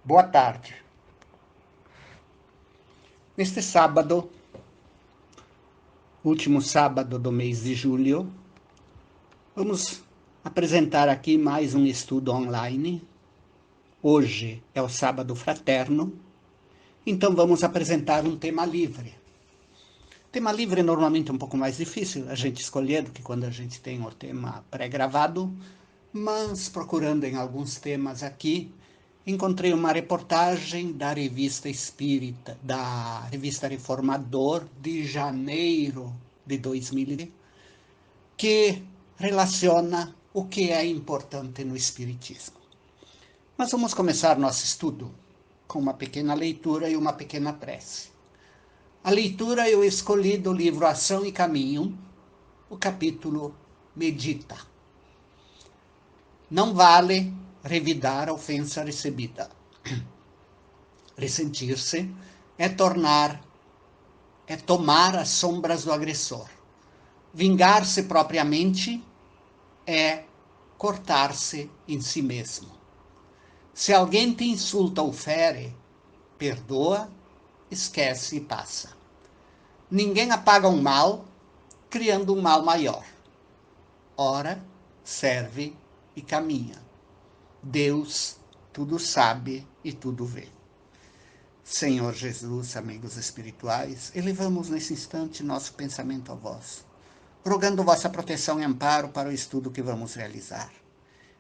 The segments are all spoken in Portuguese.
Boa tarde. Neste sábado, último sábado do mês de julho, vamos apresentar aqui mais um estudo online. Hoje é o sábado fraterno, então vamos apresentar um tema livre. Tema livre normalmente é um pouco mais difícil a gente escolher do que quando a gente tem o tema pré-gravado, mas procurando em alguns temas aqui, encontrei uma reportagem da Revista Espírita, da Revista Reformador, de janeiro de 2000, que relaciona o que é importante no Espiritismo. Mas vamos começar nosso estudo com uma pequena leitura e uma pequena prece. A leitura eu escolhi do livro Ação e Caminho, o capítulo Medita. Não vale revidar a ofensa recebida. Ressentir-se é tomar as sombras do agressor. Vingar-se propriamente é cortar-se em si mesmo. Se alguém te insulta ou fere, perdoa, esquece e passa. Ninguém apaga um mal criando um mal maior. Ora, serve e caminha. Deus tudo sabe e tudo vê. Senhor Jesus, amigos espirituais, elevamos nesse instante nosso pensamento a vós, rogando vossa proteção e amparo para o estudo que vamos realizar.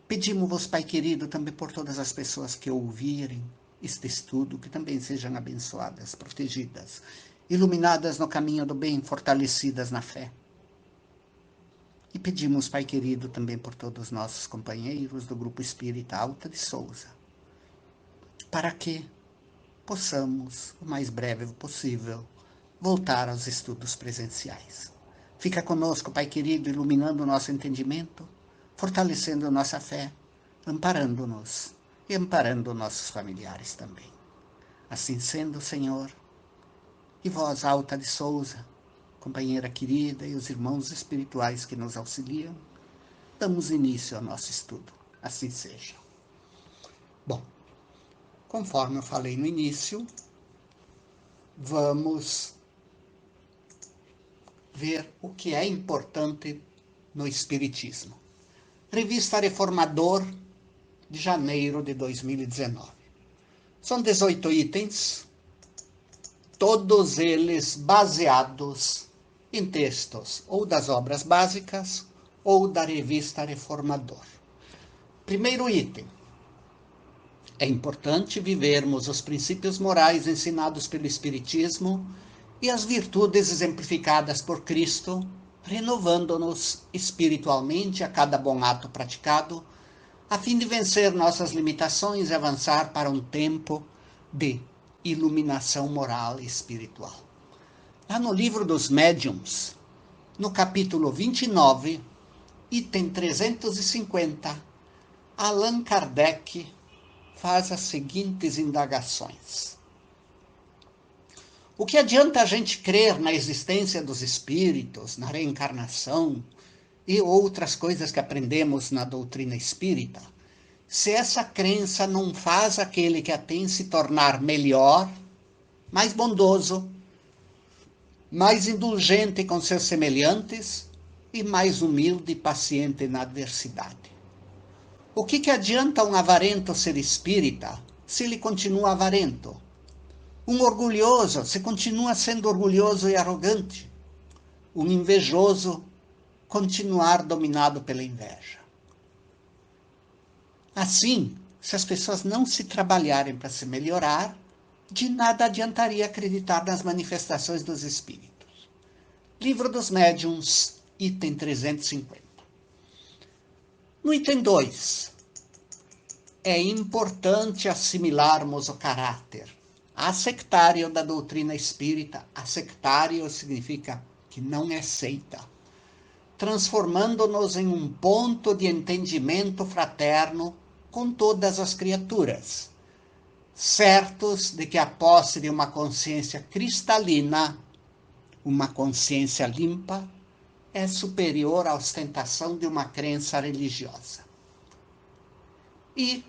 Pedimos-vos, Pai querido, também por todas as pessoas que ouvirem este estudo, que também sejam abençoadas, protegidas, iluminadas no caminho do bem, fortalecidas na fé. E pedimos, Pai querido, também por todos os nossos companheiros do Grupo Espírita Alta de Souza, para que possamos, o mais breve possível, voltar aos estudos presenciais. Fica conosco, Pai querido, iluminando o nosso entendimento, fortalecendo nossa fé, amparando-nos e amparando nossos familiares também. Assim sendo, Senhor, e vós, Alta de Souza, companheira querida, e os irmãos espirituais que nos auxiliam, damos início ao nosso estudo. Assim seja. Bom, conforme eu falei no início, vamos ver o que é importante no Espiritismo. Revista Reformador, de janeiro de 2019. São 18 itens, todos eles baseados em textos ou das obras básicas ou da Revista Reformador. Primeiro item. É importante vivermos os princípios morais ensinados pelo Espiritismo e as virtudes exemplificadas por Cristo, renovando-nos espiritualmente a cada bom ato praticado, a fim de vencer nossas limitações e avançar para um tempo de iluminação moral e espiritual. Lá no livro dos Médiuns, no capítulo 29, item 350, Allan Kardec faz as seguintes indagações. O que adianta a gente crer na existência dos espíritos, na reencarnação e outras coisas que aprendemos na doutrina espírita, se essa crença não faz aquele que a tem se tornar melhor, mais bondoso, mais indulgente com seus semelhantes e mais humilde e paciente na adversidade? O que adianta um avarento ser espírita se ele continua avarento? Um orgulhoso se continua sendo orgulhoso e arrogante? Um invejoso continuar dominado pela inveja? Assim, se as pessoas não se trabalharem para se melhorar, de nada adiantaria acreditar nas manifestações dos espíritos. Livro dos Médiuns, item 350. No item 2, é importante assimilarmos o caráter assectário da doutrina espírita. Assectário significa que não é seita, transformando-nos em um ponto de entendimento fraterno com todas as criaturas, certos de que a posse de uma consciência cristalina, uma consciência limpa, é superior à ostentação de uma crença religiosa. E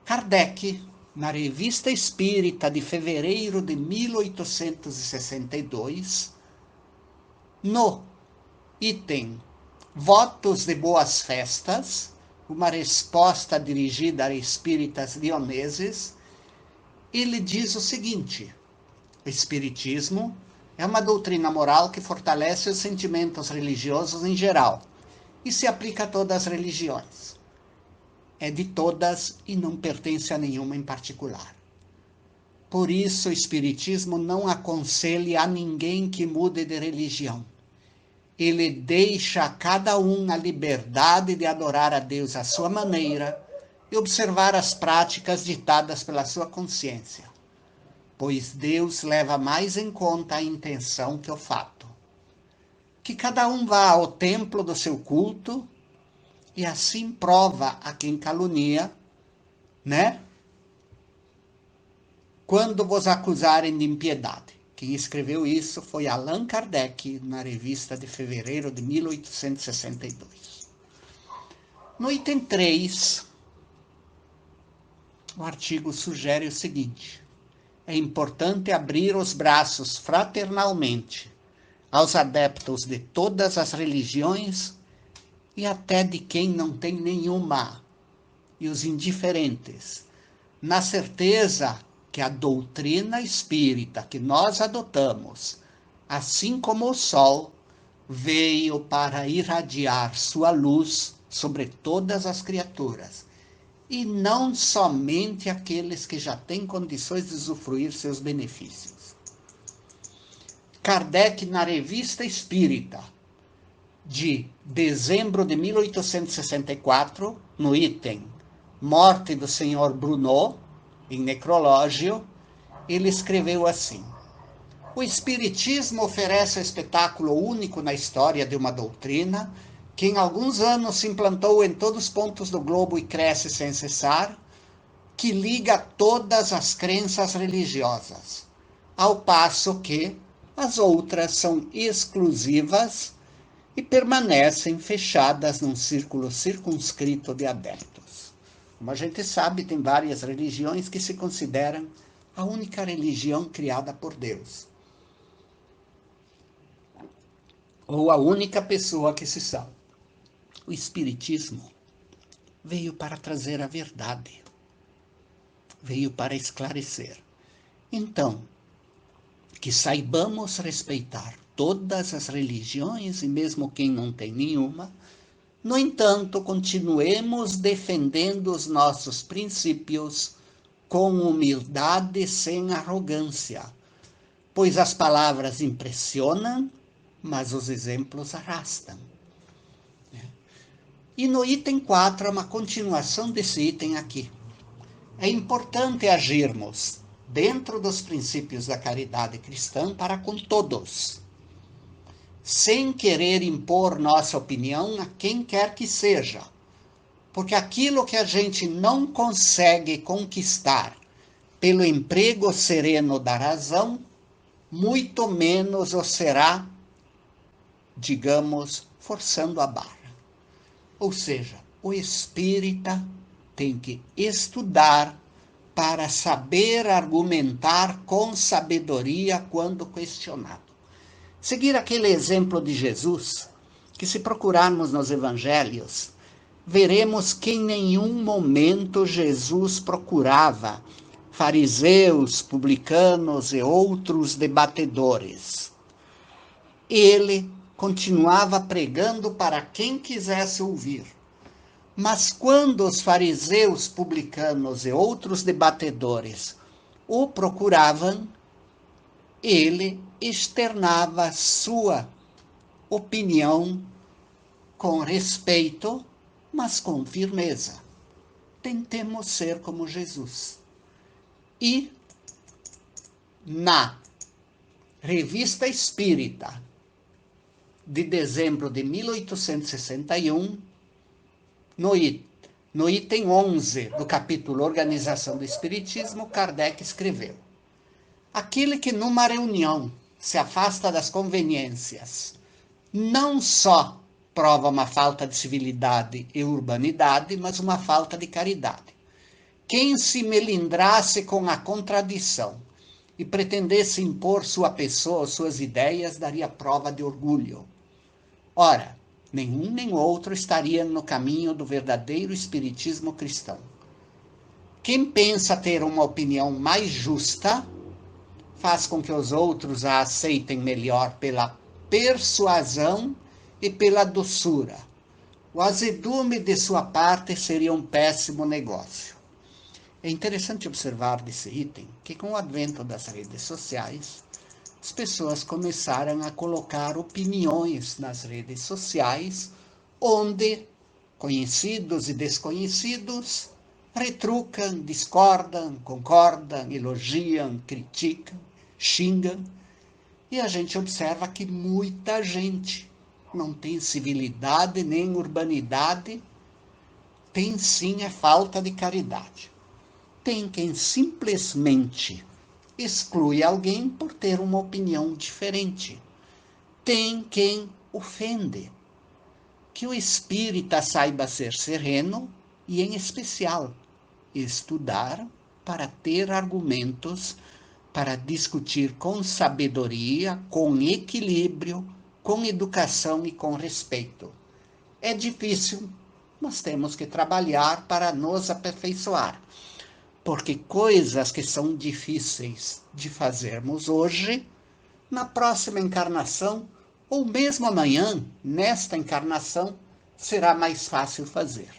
Kardec na Revista Espírita de fevereiro de 1862, no item Votos de Boas Festas, uma resposta dirigida a espíritas lioneses, ele diz o seguinte: o Espiritismo é uma doutrina moral que fortalece os sentimentos religiosos em geral e se aplica a todas as religiões. É de todas e não pertence a nenhuma em particular. Por isso, o Espiritismo não aconselha a ninguém que mude de religião. Ele deixa a cada um a liberdade de adorar a Deus à sua maneira e observar as práticas ditadas pela sua consciência, pois Deus leva mais em conta a intenção que o fato. Que cada um vá ao templo do seu culto e assim prova a quem calunia, né? Quando vos acusarem de impiedade. Quem escreveu isso foi Allan Kardec, na revista de fevereiro de 1862. No item 3, o artigo sugere o seguinte: é importante abrir os braços fraternalmente aos adeptos de todas as religiões e até de quem não tem nenhuma, e os indiferentes, na certeza que a doutrina espírita que nós adotamos, assim como o sol, veio para irradiar sua luz sobre todas as criaturas, e não somente aqueles que já têm condições de usufruir seus benefícios. Kardec, na Revista Espírita, de dezembro de 1864, no item Morte do Senhor Bruneau, em Necrológio, ele escreveu assim: o Espiritismo oferece um espetáculo único na história de uma doutrina que em alguns anos se implantou em todos os pontos do globo e cresce sem cessar, que liga todas as crenças religiosas, ao passo que as outras são exclusivas e permanecem fechadas num círculo circunscrito de adeptos. Como a gente sabe, tem várias religiões que se consideram a única religião criada por Deus, ou a única pessoa que se salva. O Espiritismo veio para trazer a verdade, veio para esclarecer. Então, que saibamos respeitar todas as religiões e mesmo quem não tem nenhuma. No entanto, continuemos defendendo os nossos princípios com humildade, sem arrogância, pois as palavras impressionam, mas os exemplos arrastam. E no item 4, é uma continuação desse item aqui. É importante agirmos dentro dos princípios da caridade cristã para com todos, sem querer impor nossa opinião a quem quer que seja, porque aquilo que a gente não consegue conquistar pelo emprego sereno da razão, muito menos o será, digamos, forçando a barra. Ou seja, o espírita tem que estudar para saber argumentar com sabedoria quando questionado. Seguir aquele exemplo de Jesus, que se procurarmos nos evangelhos, veremos que em nenhum momento Jesus procurava fariseus, publicanos e outros debatedores. Ele continuava pregando para quem quisesse ouvir. Mas quando os fariseus, publicanos e outros debatedores o procuravam, ele externava sua opinião com respeito, mas com firmeza. Tentemos ser como Jesus. E na Revista Espírita, de dezembro de 1861, no item 11 do capítulo Organização do Espiritismo, Kardec escreveu: aquele que numa reunião se afasta das conveniências, não só prova uma falta de civilidade e urbanidade, mas uma falta de caridade. Quem se melindrasse com a contradição e pretendesse impor sua pessoa ou suas ideias, daria prova de orgulho. Ora, nenhum nem outro estaria no caminho do verdadeiro espiritismo cristão. Quem pensa ter uma opinião mais justa, faz com que os outros a aceitem melhor pela persuasão e pela doçura. O azedume de sua parte seria um péssimo negócio. É interessante observar desse item que, com o advento das redes sociais, as pessoas começaram a colocar opiniões nas redes sociais, onde conhecidos e desconhecidos retrucam, discordam, concordam, elogiam, criticam, xingam, e a gente observa que muita gente não tem civilidade nem urbanidade, tem sim a falta de caridade. Tem quem simplesmente exclui alguém por ter uma opinião diferente. Tem quem ofende. Que o espírita saiba ser sereno e, em especial, estudar para ter argumentos, para discutir com sabedoria, com equilíbrio, com educação e com respeito. É difícil, mas temos que trabalhar para nos aperfeiçoar. Porque coisas que são difíceis de fazermos hoje, na próxima encarnação, ou mesmo amanhã, nesta encarnação, será mais fácil fazer.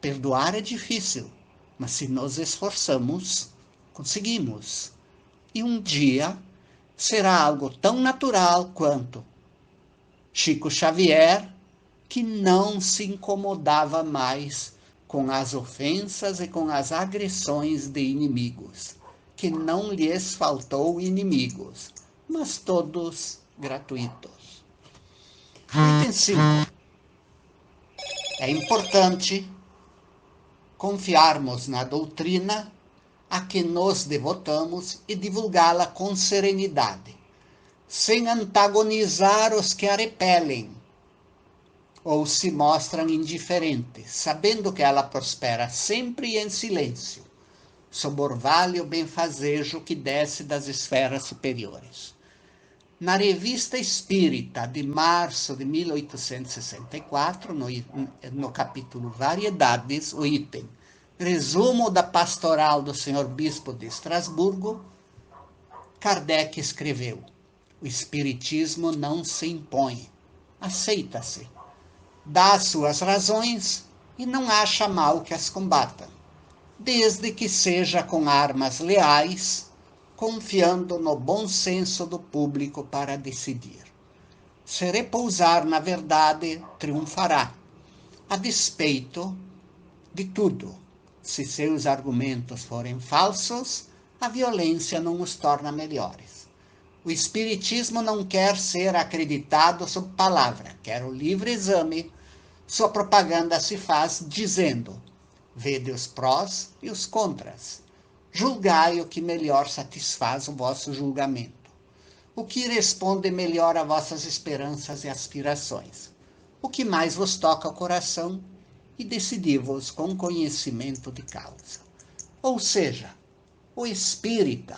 Perdoar é difícil, mas se nos esforçamos, conseguimos. E um dia será algo tão natural quanto Chico Xavier, que não se incomodava mais com as ofensas e com as agressões de inimigos, que não lhes faltou inimigos, mas todos gratuitos. Item 5. É importante confiarmos na doutrina a que nos devotamos e divulgá-la com serenidade, sem antagonizar os que a repelem ou se mostram indiferentes, sabendo que ela prospera sempre em silêncio, sob orvalho benfazejo que desce das esferas superiores. Na Revista Espírita de março de 1864, no capítulo Variedades, o item Resumo da Pastoral do Senhor Bispo de Estrasburgo, Kardec escreveu: o Espiritismo não se impõe, aceita-se, dá as suas razões e não acha mal que as combata, desde que seja com armas leais, confiando no bom senso do público para decidir. Se repousar na verdade, triunfará, a despeito de tudo. Se seus argumentos forem falsos, a violência não os torna melhores. O Espiritismo não quer ser acreditado sob palavra, quer o livre exame. Sua propaganda se faz dizendo: vede os prós e os contras. Julgai o que melhor satisfaz o vosso julgamento. O que responde melhor a vossas esperanças e aspirações. O que mais vos toca ao coração, e decidi-vos com conhecimento de causa. Ou seja, o espírita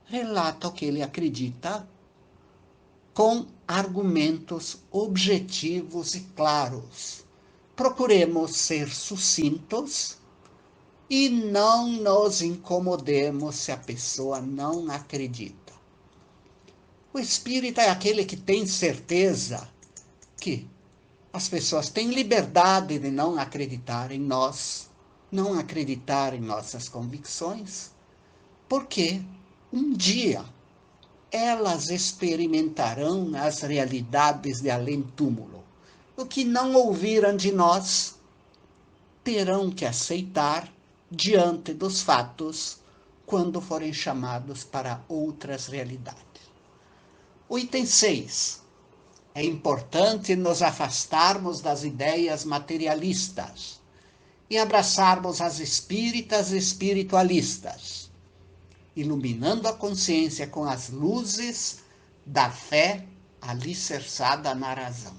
relata o que ele acredita com argumentos objetivos e claros. Procuremos ser sucintos e não nos incomodemos se a pessoa não acredita. O espírita é aquele que tem certeza que as pessoas têm liberdade de não acreditar em nós, não acreditar em nossas convicções, porque um dia elas experimentarão as realidades de além-túmulo. O que não ouviram de nós, terão que aceitar diante dos fatos, quando forem chamados para outras realidades. O item 6. É importante nos afastarmos das ideias materialistas e abraçarmos as espíritas e espiritualistas, iluminando a consciência com as luzes da fé alicerçada na razão.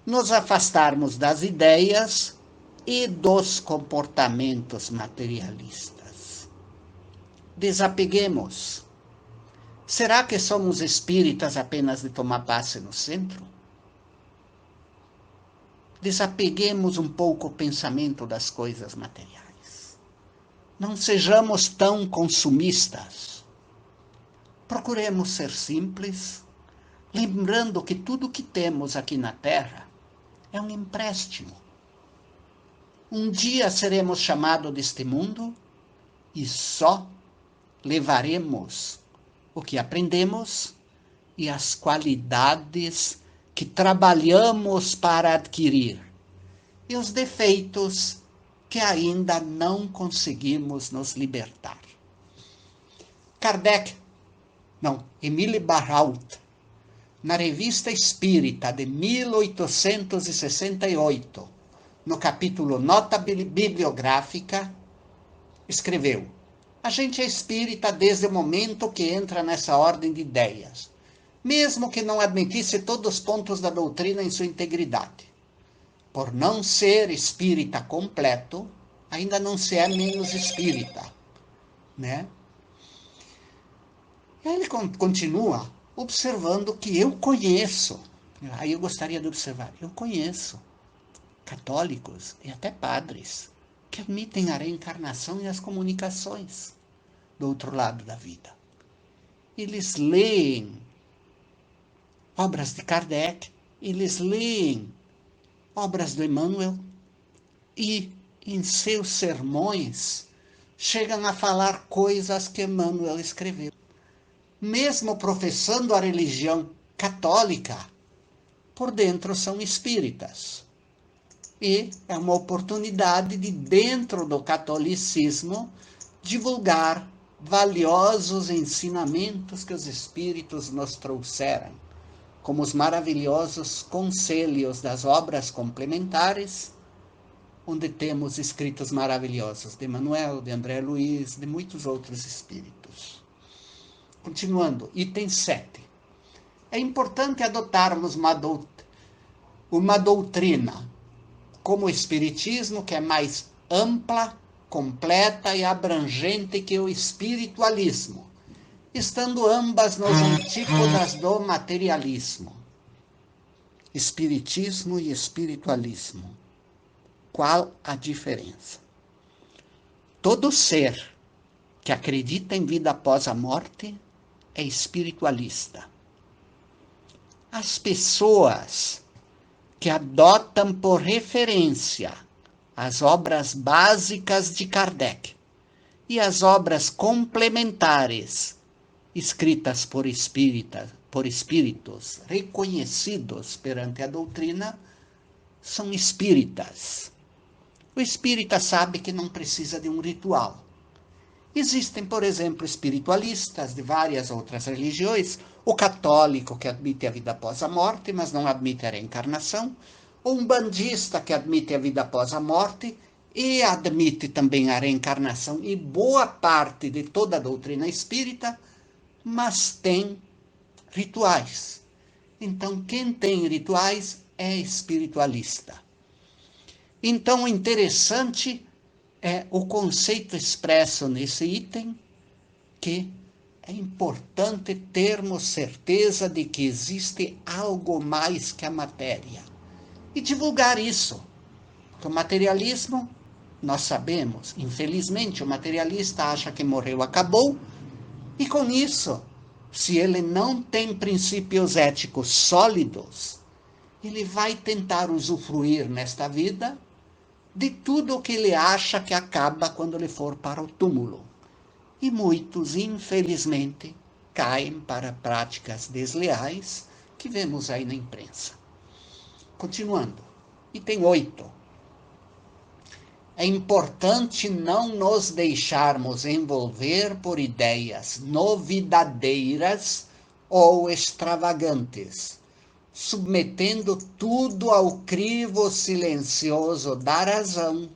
Nos afastarmos das ideias e dos comportamentos materialistas. Desapeguemos. Será que somos espíritas apenas de tomar passe no centro? Desapeguemos um pouco o pensamento das coisas materiais. Não sejamos tão consumistas. Procuremos ser simples, lembrando que tudo que temos aqui na Terra é um empréstimo. Um dia seremos chamados deste mundo e só levaremos o que aprendemos e as qualidades que trabalhamos para adquirir e os defeitos que ainda não conseguimos nos libertar. Émile Barrault, na Revista Espírita de 1868, no capítulo Nota Bibliográfica, escreveu: a gente é espírita desde o momento que entra nessa ordem de ideias, mesmo que não admitisse todos os pontos da doutrina em sua integridade. Por não ser espírita completo, ainda não se é menos espírita, né? E aí ele continua observando que eu conheço, aí eu gostaria de observar, eu conheço católicos e até padres que admitem a reencarnação e as comunicações do outro lado da vida. Eles leem obras de Kardec, eles leem obras do Emmanuel e, em seus sermões, chegam a falar coisas que Emmanuel escreveu. Mesmo professando a religião católica, por dentro são espíritas. E é uma oportunidade de, dentro do catolicismo, divulgar valiosos ensinamentos que os espíritos nos trouxeram, como os maravilhosos conselhos das obras complementares, onde temos escritos maravilhosos de Emmanuel, de André Luiz, de muitos outros espíritos. Continuando, item 7. É importante adotarmos uma doutrina como o Espiritismo, que é mais ampla, completa e abrangente que o espiritualismo, estando ambas nos antípodas do materialismo. Espiritismo e espiritualismo. Qual a diferença? Todo ser que acredita em vida após a morte é espiritualista. As pessoas que adotam por referência as obras básicas de Kardec e as obras complementares escritas por espíritos reconhecidos perante a doutrina, são espíritas. O espírita sabe que não precisa de um ritual. Existem, por exemplo, espiritualistas de várias outras religiões, o católico que admite a vida após a morte, mas não admite a reencarnação, ou um bandista que admite a vida após a morte e admite também a reencarnação e boa parte de toda a doutrina espírita, mas tem rituais. Então, quem tem rituais é espiritualista. Então, o interessante é o conceito expresso nesse item, que é importante termos certeza de que existe algo mais que a matéria. E divulgar isso. Porque o materialismo, nós sabemos, infelizmente, o materialista acha que morreu, acabou, e com isso, se ele não tem princípios éticos sólidos, ele vai tentar usufruir nesta vida de tudo o que ele acha que acaba quando ele for para o túmulo. E muitos, infelizmente, caem para práticas desleais que vemos aí na imprensa. Continuando, item 8. É importante não nos deixarmos envolver por ideias novidadeiras ou extravagantes, submetendo tudo ao crivo silencioso da razão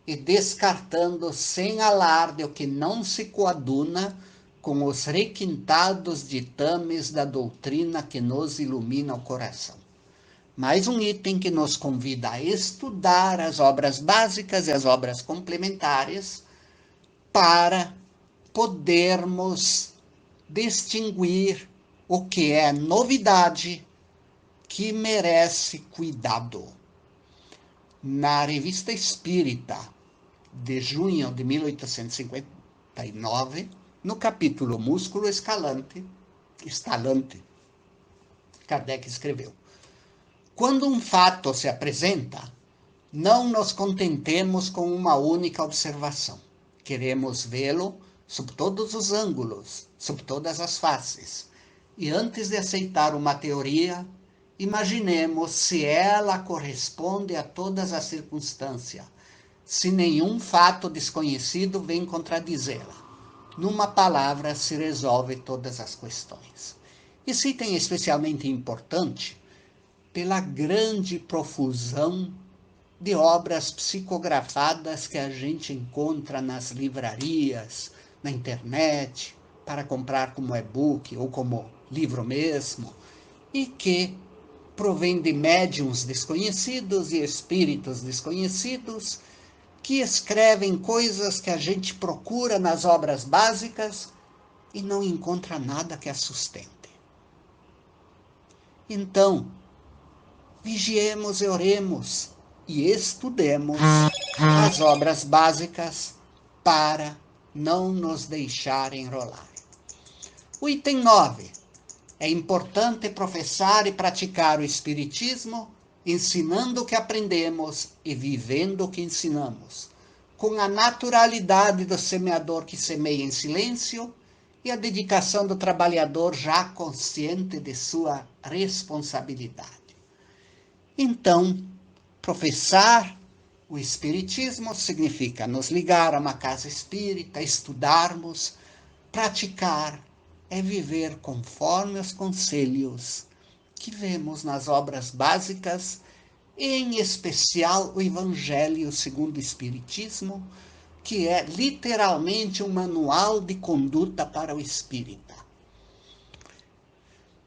e descartando sem alarde o que não se coaduna com os requintados ditames da doutrina que nos ilumina o coração. Mais um item que nos convida a estudar as obras básicas e as obras complementares para podermos distinguir o que é novidade que merece cuidado. Na Revista Espírita, de junho de 1859, no capítulo Músculo Escalante, Kardec escreveu: quando um fato se apresenta, não nos contentemos com uma única observação. Queremos vê-lo sob todos os ângulos, sob todas as faces. E antes de aceitar uma teoria, imaginemos se ela corresponde a todas as circunstâncias, se nenhum fato desconhecido vem contradizê-la. Numa palavra, se resolve todas as questões. Esse item é especialmente importante pela grande profusão de obras psicografadas que a gente encontra nas livrarias, na internet, para comprar como e-book ou como livro mesmo, e que provém de médiuns desconhecidos e espíritos desconhecidos que escrevem coisas que a gente procura nas obras básicas e não encontra nada que as sustente. Então, vigiemos e oremos e estudemos as obras básicas para não nos deixar enrolar. O item 9. É importante professar e praticar o Espiritismo, ensinando o que aprendemos e vivendo o que ensinamos, com a naturalidade do semeador que semeia em silêncio e a dedicação do trabalhador já consciente de sua responsabilidade. Então, professar o Espiritismo significa nos ligar a uma casa espírita, estudarmos, praticar, é viver conforme os conselhos que vemos nas obras básicas, em especial o Evangelho segundo o Espiritismo, que é literalmente um manual de conduta para o espírita.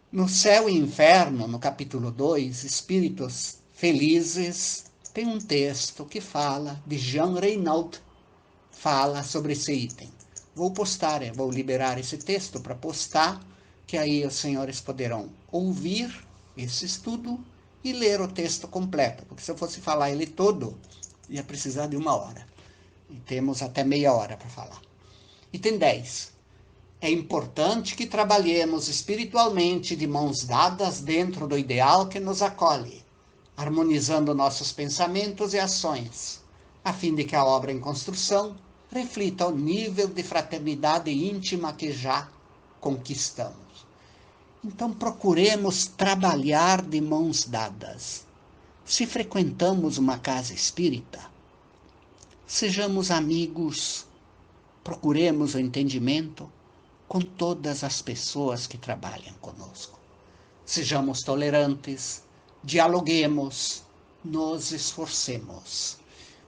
No Céu e Inferno, no capítulo 2, Espíritos Felizes, tem um texto que fala, de Jean Reynaud, fala sobre esse item. Vou liberar esse texto para postar, que aí os senhores poderão ouvir esse estudo e ler o texto completo, porque se eu fosse falar ele todo, ia precisar de 1 hora. E temos até meia hora para falar. Item 10. É importante que trabalhemos espiritualmente de mãos dadas dentro do ideal que nos acolhe, harmonizando nossos pensamentos e ações, a fim de que a obra em construção reflita o nível de fraternidade íntima que já conquistamos. Então procuremos trabalhar de mãos dadas. Se frequentamos uma casa espírita, sejamos amigos, procuremos o entendimento com todas as pessoas que trabalham conosco. Sejamos tolerantes, dialoguemos, nos esforcemos.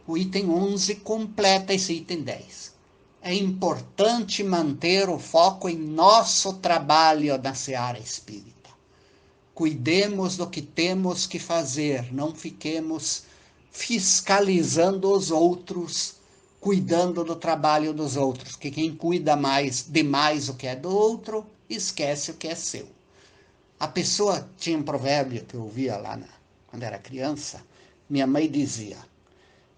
O item 11 completa esse item 10. É importante manter o foco em nosso trabalho na seara espírita. Cuidemos do que temos que fazer, não fiquemos fiscalizando os outros, cuidando do trabalho dos outros, porque quem cuida demais o que é do outro, esquece o que é seu. A pessoa, tinha um provérbio que eu ouvia lá quando era criança, minha mãe dizia: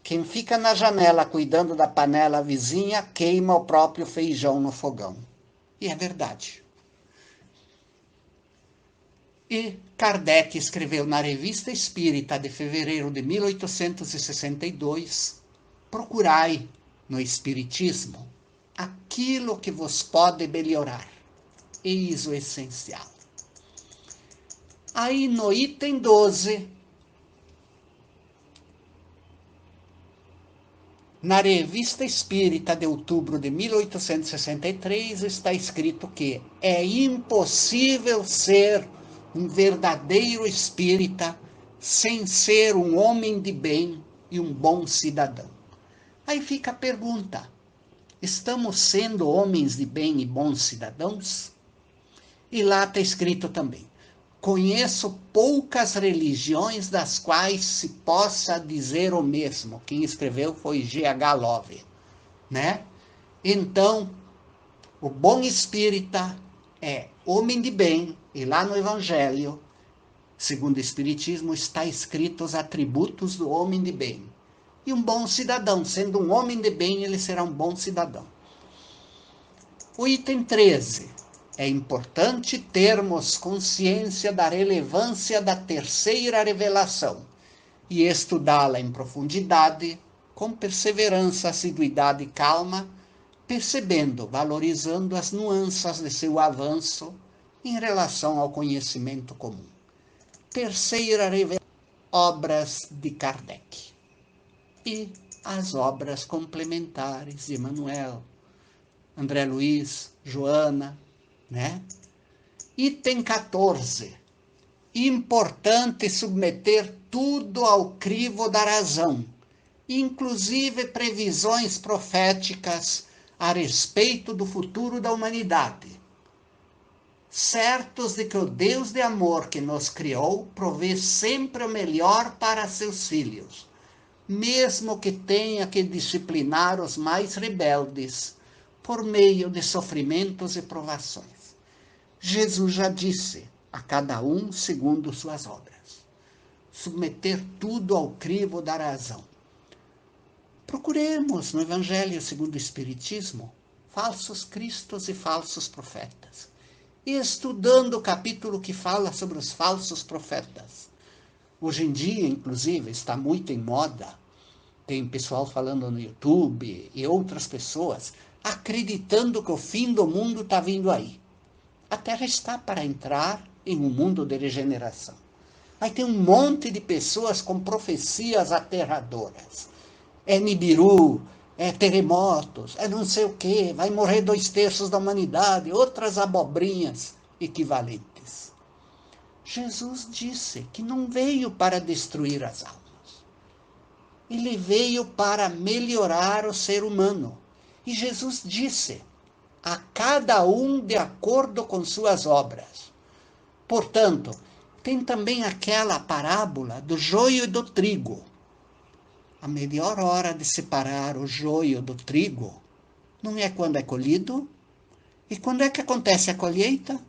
quem fica na janela cuidando da panela vizinha, queima o próprio feijão no fogão. E é verdade. E Kardec escreveu na Revista Espírita de fevereiro de 1862, procurai no Espiritismo aquilo que vos pode melhorar. Eis o essencial. Aí no item 12, na Revista Espírita de outubro de 1863, está escrito que é impossível ser um verdadeiro espírita sem ser um homem de bem e um bom cidadão. Aí fica a pergunta: estamos sendo homens de bem e bons cidadãos? E lá está escrito também: Conheço poucas religiões das quais se possa dizer o mesmo. Quem escreveu foi G.H. Love, né? Então, o bom espírita é homem de bem, e lá no Evangelho, segundo o Espiritismo, está escrito os atributos do homem de bem. E um bom cidadão, sendo um homem de bem, ele será um bom cidadão. O item 13. É importante termos consciência da relevância da terceira revelação e estudá-la em profundidade, com perseverança, assiduidade e calma, percebendo, valorizando as nuances de seu avanço em relação ao conhecimento comum. Terceira revelação, obras de Kardec e as obras complementares de Emmanuel, André Luiz, Joana, né? Item 14. Importante submeter tudo ao crivo da razão, inclusive previsões proféticas a respeito do futuro da humanidade, certos de que o Deus de amor que nos criou provê sempre o melhor para seus filhos, mesmo que tenha que disciplinar os mais rebeldes por meio de sofrimentos e provações. Jesus já disse, a cada um segundo suas obras. Submeter tudo ao crivo da razão. Procuremos no Evangelho segundo o Espiritismo falsos cristos e falsos profetas. E estudando o capítulo que fala sobre os falsos profetas. Hoje em dia, inclusive, está muito em moda. Tem pessoal falando no YouTube e outras pessoas acreditando que o fim do mundo está vindo aí. A Terra está para entrar em um mundo de regeneração. Aí tem um monte de pessoas com profecias aterradoras. É Nibiru, é terremotos, é não sei o quê, vai morrer 2/3 da humanidade, outras abobrinhas equivalentes. Jesus disse que não veio para destruir as almas. Ele veio para melhorar o ser humano. E Jesus disse, a cada um de acordo com suas obras. Portanto, tem também aquela parábola do joio e do trigo. A melhor hora de separar o joio do trigo não é quando é colhido. E quando é que acontece a colheita?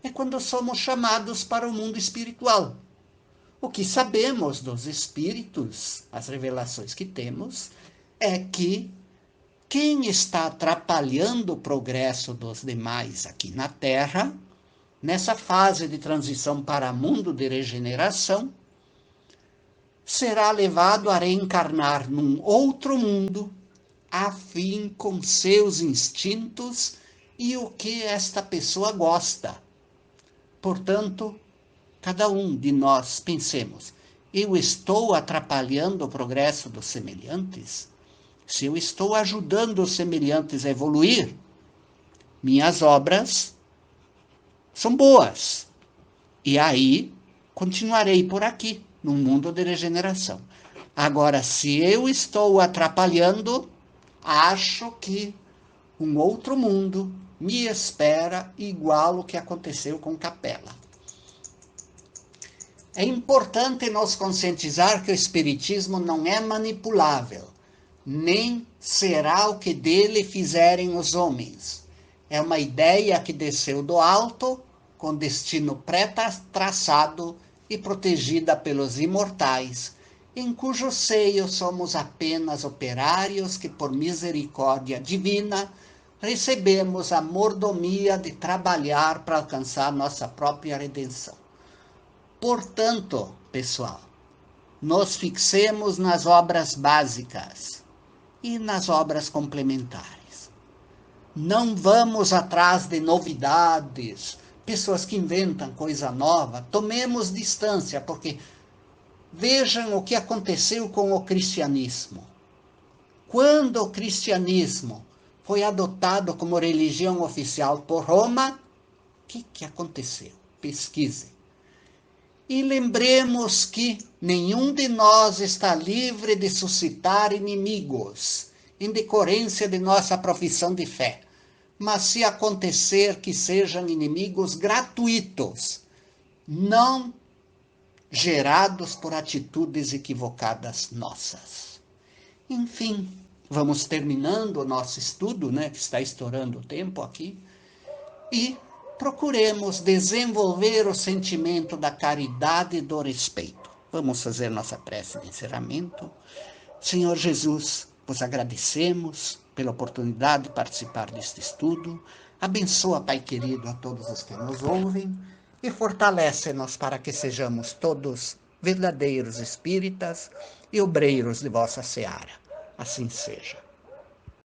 É quando somos chamados para o mundo espiritual. O que sabemos dos espíritos, as revelações que temos, é que quem está atrapalhando o progresso dos demais aqui na Terra, nessa fase de transição para mundo de regeneração, será levado a reencarnar num outro mundo, afim com seus instintos e o que esta pessoa gosta. Portanto, cada um de nós pensemos, eu estou atrapalhando o progresso dos semelhantes? Se eu estou ajudando os semelhantes a evoluir, minhas obras são boas. E aí, continuarei por aqui, num mundo de regeneração. Agora, se eu estou atrapalhando, acho que um outro mundo me espera igual o que aconteceu com Capela. É importante nos conscientizar que o Espiritismo não é manipulável, nem será o que dele fizerem os homens. É uma ideia que desceu do alto, com destino pré-traçado e protegida pelos imortais, em cujo seio somos apenas operários que, por misericórdia divina, recebemos a mordomia de trabalhar para alcançar nossa própria redenção. Portanto, pessoal, nos fixemos nas obras básicas e nas obras complementares. Não vamos atrás de novidades, pessoas que inventam coisa nova. Tomemos distância, porque vejam o que aconteceu com o cristianismo. Quando o cristianismo foi adotado como religião oficial por Roma, o que aconteceu? Pesquisem. E lembremos que nenhum de nós está livre de suscitar inimigos, em decorrência de nossa profissão de fé. Mas se acontecer que sejam inimigos gratuitos, não gerados por atitudes equivocadas nossas. Enfim, vamos terminando o nosso estudo, né, que está estourando o tempo aqui, e procuremos desenvolver o sentimento da caridade e do respeito. Vamos fazer nossa prece de encerramento. Senhor Jesus, vos agradecemos pela oportunidade de participar deste estudo. Abençoa, Pai querido, a todos os que nos ouvem e fortalece-nos para que sejamos todos verdadeiros espíritas e obreiros de vossa seara. Assim seja.